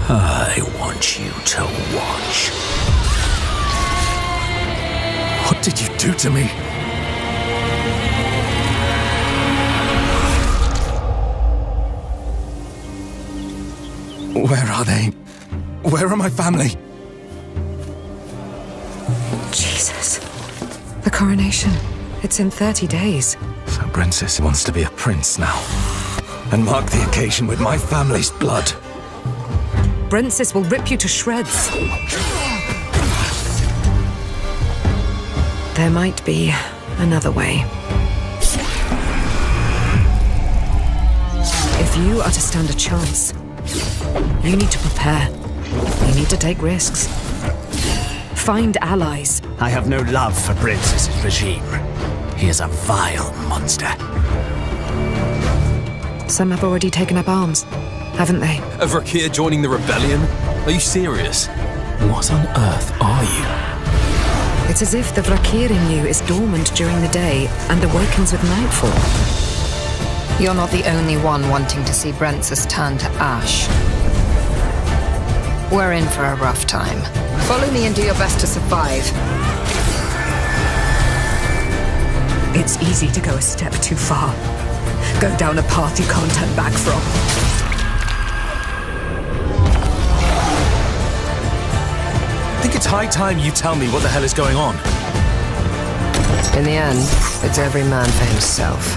I want you to watch. What did you do to me? Where are they? Where are my family? Jesus. The coronation. It's in 30 days. So Brencis wants to be a prince now. And mark the occasion with my family's blood. Brencis will rip you to shreds. There might be another way. If you are to stand a chance, you need to prepare. You need to take risks. Find allies. I have no love for Brencis' regime. He is a vile monster. Some have already taken up arms, haven't they? A Vrakir joining the rebellion? Are you serious? What on earth are you? It's as if the Vrakir in you is dormant during the day and awakens with nightfall. You're not the only one wanting to see Brencis turn to ash. We're in for a rough time. Follow me and do your best to survive. It's easy to go a step too far. Go down a path you can't turn back from. I think it's high time you tell me what the hell is going on. In the end, it's every man for himself.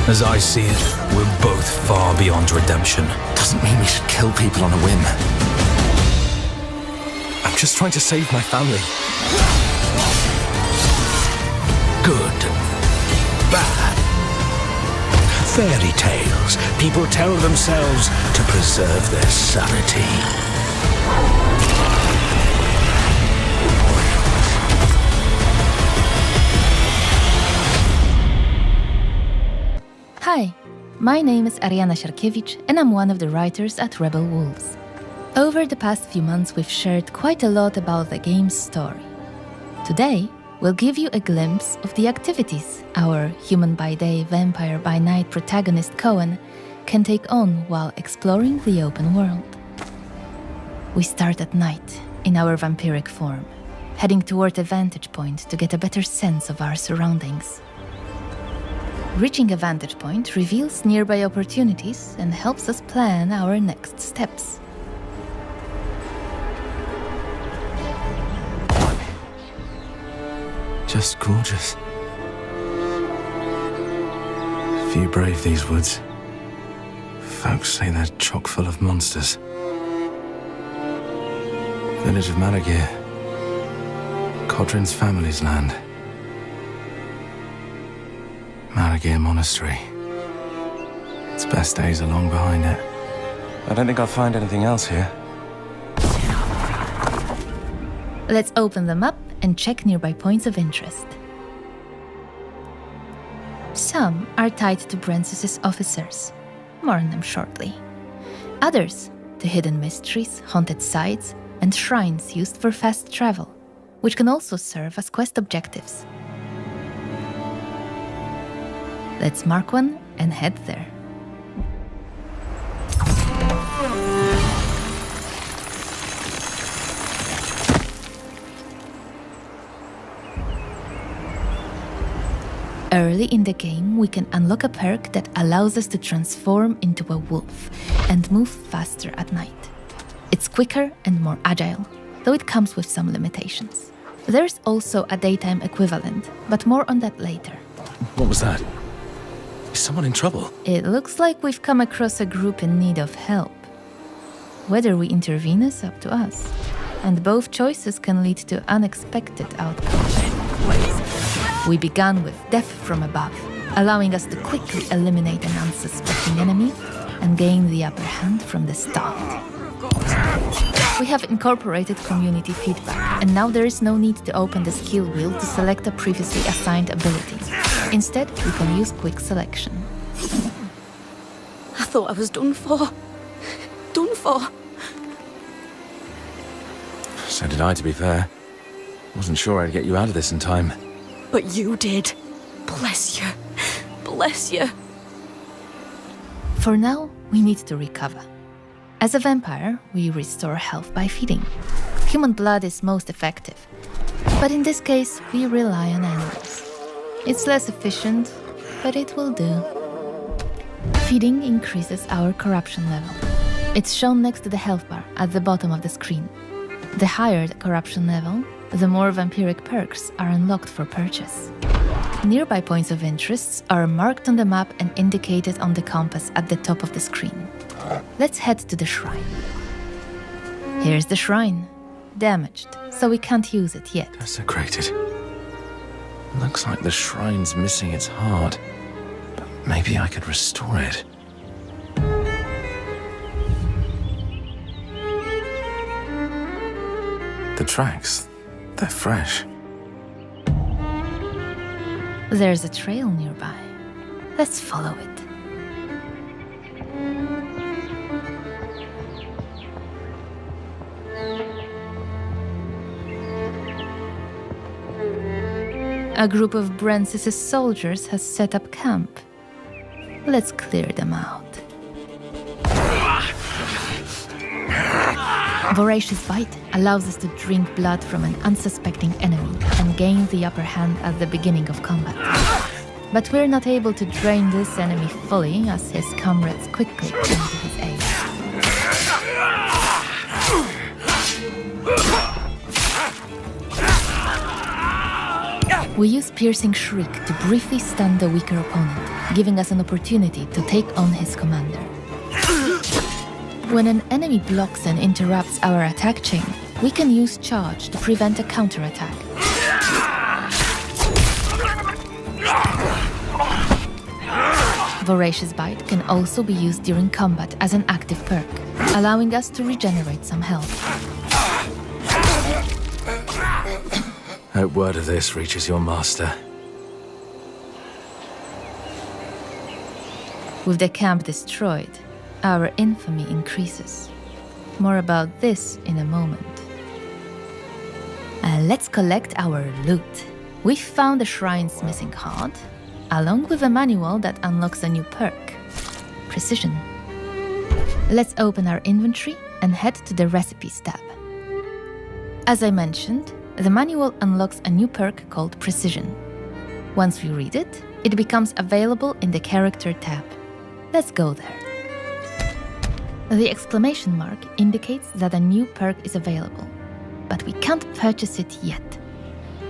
As I see it, we're both far beyond redemption. Doesn't mean we should kill people on a whim. I'm just trying to save my family. Good. Bad. Fairy tales. People tell themselves to preserve their sanity. Hi, my name is Ariana Siarkiewicz and I'm one of the writers at Rebel Wolves. Over the past few months we've shared quite a lot about the game's story. Today, we'll give you a glimpse of the activities our human by day, vampire by night protagonist Coen can take on while exploring the open world. We start at night in our vampiric form, heading toward a vantage point to get a better sense of our surroundings. Reaching a vantage point reveals nearby opportunities and helps us plan our next steps. Just gorgeous. Few brave these woods. Folks say they're chock full of monsters. Village of Malagir. Codrin's family's land. Malagir Monastery. Its best days are long behind it. I don't think I'll find anything else here. Let's open them up and check nearby points of interest. Some are tied to Brencis' officers. More on them shortly. Others to hidden mysteries, haunted sites, and shrines used for fast travel, which can also serve as quest objectives. Let's mark one and head there. Early in the game, we can unlock a perk that allows us to transform into a wolf and move faster at night. It's quicker and more agile, though it comes with some limitations. There's also a daytime equivalent, but more on that later. What was that? Is someone in trouble? It looks like we've come across a group in need of help. Whether we intervene is up to us, and both choices can lead to unexpected outcomes. We began with death from above, allowing us to quickly eliminate an unsuspecting enemy and gain the upper hand from the start. We have incorporated community feedback, and now there is no need to open the skill wheel to select a previously assigned ability. Instead, we can use quick selection. I thought I was done for. Done for. So did I, to be fair. Wasn't sure I'd get you out of this in time. But you did. Bless you. Bless you. For now, we need to recover. As a vampire, we restore health by feeding. Human blood is most effective, but in this case, we rely on animals. It's less efficient, but it will do. Feeding increases our corruption level. It's shown next to the health bar at the bottom of the screen. The higher the corruption level, the more vampiric perks are unlocked for purchase. Nearby points of interest are marked on the map and indicated on the compass at the top of the screen. Let's head to the shrine. Here's the shrine. Damaged, so we can't use it yet. Desecrated. Looks like the shrine's missing its heart. But maybe I could restore it. The tracks, they're fresh. There's a trail nearby. Let's follow it. A group of Brencis' soldiers has set up camp. Let's clear them out. Voracious Bite allows us to drink blood from an unsuspecting enemy and gain the upper hand at the beginning of combat. But we're not able to drain this enemy fully, as his comrades quickly come to his aid. We use Piercing Shriek to briefly stun the weaker opponent, giving us an opportunity to take on his commander. When an enemy blocks and interrupts our attack chain, we can use Charge to prevent a counterattack. Voracious Bite can also be used during combat as an active perk, allowing us to regenerate some health. Hope word of this reaches your master. With the camp destroyed, our infamy increases. More about this in a moment. Let's collect our loot. We found the shrine's missing heart, along with a manual that unlocks a new perk, Precision. Let's open our inventory and head to the Recipes tab. As I mentioned, the manual unlocks a new perk called Precision. Once we read it, it becomes available in the Character tab. Let's go there. The exclamation mark indicates that a new perk is available, but we can't purchase it yet.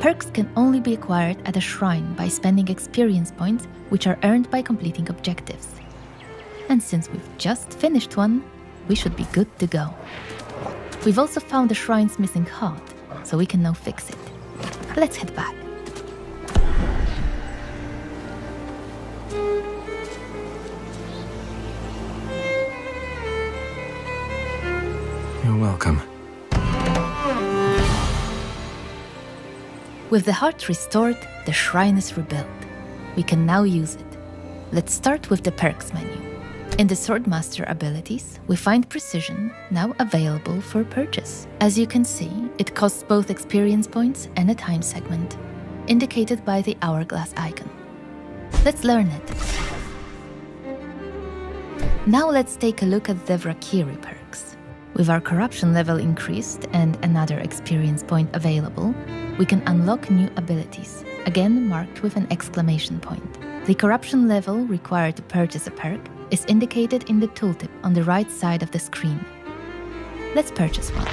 Perks can only be acquired at a shrine by spending experience points, which are earned by completing objectives. And since we've just finished one, we should be good to go. We've also found the shrine's missing heart, so we can now fix it. Let's head back. You're welcome. With the heart restored, the shrine is rebuilt. We can now use it. Let's start with the perks menu. In the Swordmaster abilities, we find Precision, now available for purchase. As you can see, it costs both experience points and a time segment, indicated by the hourglass icon. Let's learn it. Now let's take a look at the Vrakiri perks. With our corruption level increased and another experience point available, we can unlock new abilities, again marked with an exclamation point. The corruption level required to purchase a perk is indicated in the tooltip on the right side of the screen. Let's purchase one.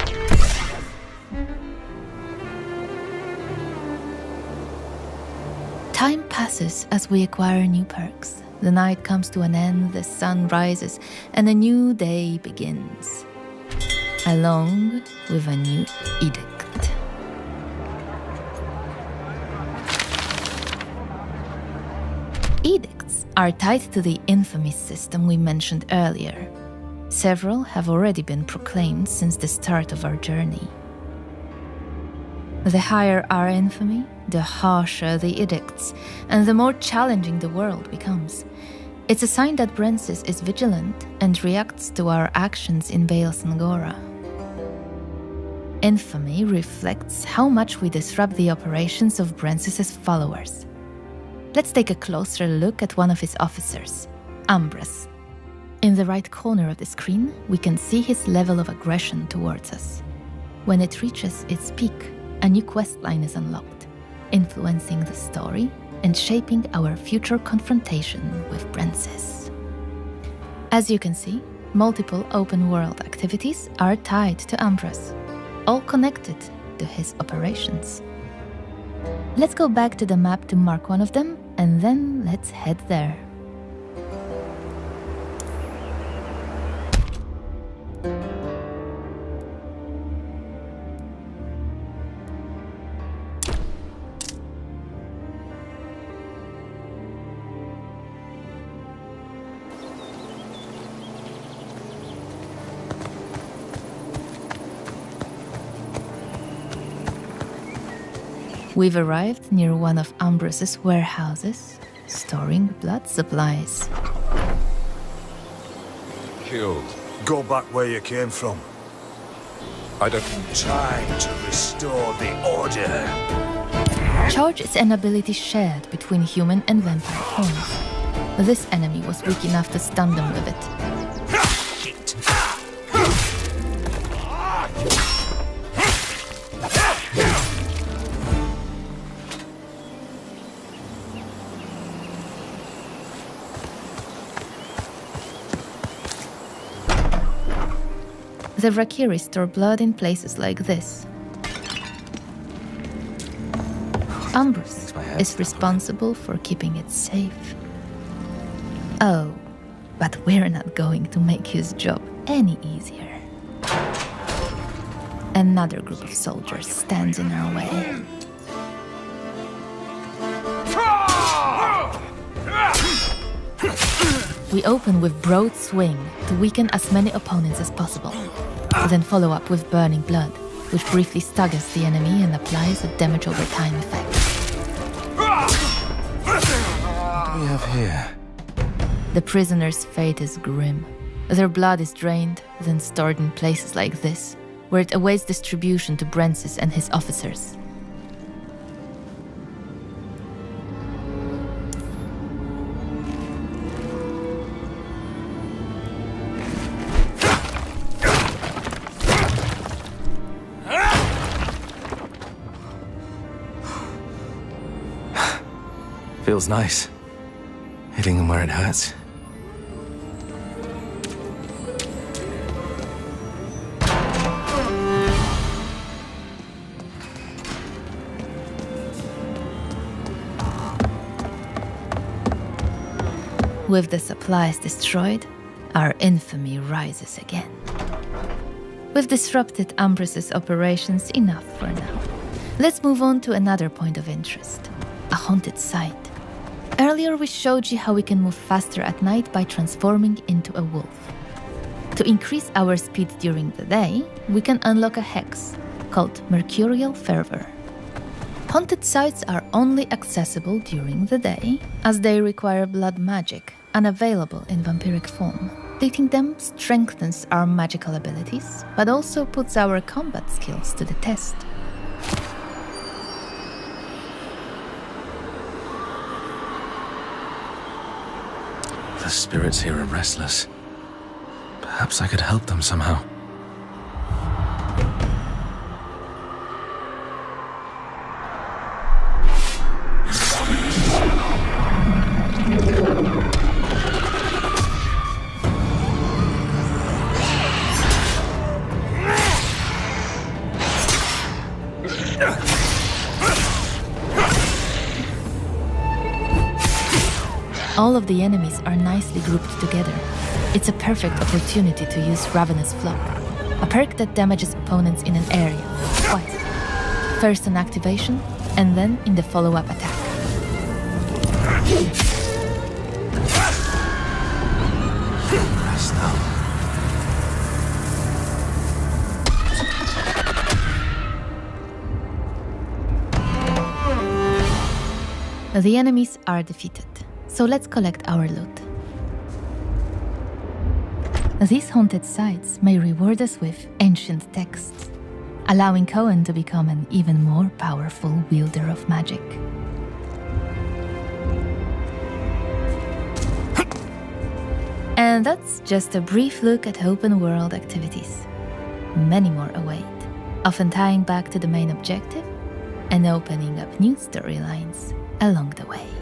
Time passes as we acquire new perks. The night comes to an end, the sun rises, and a new day begins, along with a new edict. Edicts are tied to the infamy system we mentioned earlier. Several have already been proclaimed since the start of our journey. The higher our infamy, the harsher the edicts, and the more challenging the world becomes. It's a sign that Brencis is vigilant and reacts to our actions in Vale Sangora. Infamy reflects how much we disrupt the operations of Brencis' followers. Let's take a closer look at one of his officers, Ambrose. In the right corner of the screen, we can see his level of aggression towards us. When it reaches its peak, a new questline is unlocked, influencing the story and shaping our future confrontation with Brencis. As you can see, multiple open-world activities are tied to Ambrose, all connected to his operations. Let's go back to the map to mark one of them, and then let's head there. We've arrived near one of Ambrose's warehouses, storing blood supplies. Killed. Go back where you came from. I don't... Time to restore the order. Charge is an ability shared between human and vampire forms. This enemy was weak enough to stun them with it. The Valkyrie store blood in places like this. Ambrose is responsible for keeping it safe. Oh, but we're not going to make his job any easier. Another group of soldiers stands in our way. We open with Broad Swing to weaken as many opponents as possible. Then follow up with Burning Blood, which briefly staggers the enemy and applies a damage over time effect. What do we have here? The prisoner's fate is grim. Their blood is drained, then stored in places like this, where it awaits distribution to Brencis and his officers. Feels nice. Hitting them where it hurts. With the supplies destroyed, our infamy rises again. We've disrupted Ambrose's operations enough for now. Let's move on to another point of interest, a haunted site. Earlier we showed you how we can move faster at night by transforming into a wolf. To increase our speed during the day, we can unlock a hex called Mercurial Fervor. Haunted sites are only accessible during the day, as they require blood magic, unavailable in vampiric form. Completing them strengthens our magical abilities, but also puts our combat skills to the test. The spirits here are restless. Perhaps I could help them somehow. All of the enemies are nicely grouped together. It's a perfect opportunity to use Ravenous Flock, a perk that damages opponents in an area twice. First on activation, and then in the follow-up attack. Rest now. The enemies are defeated, so let's collect our loot. These haunted sites may reward us with ancient texts, allowing Coen to become an even more powerful wielder of magic. And that's just a brief look at open world activities. Many more await, often tying back to the main objective and opening up new storylines along the way.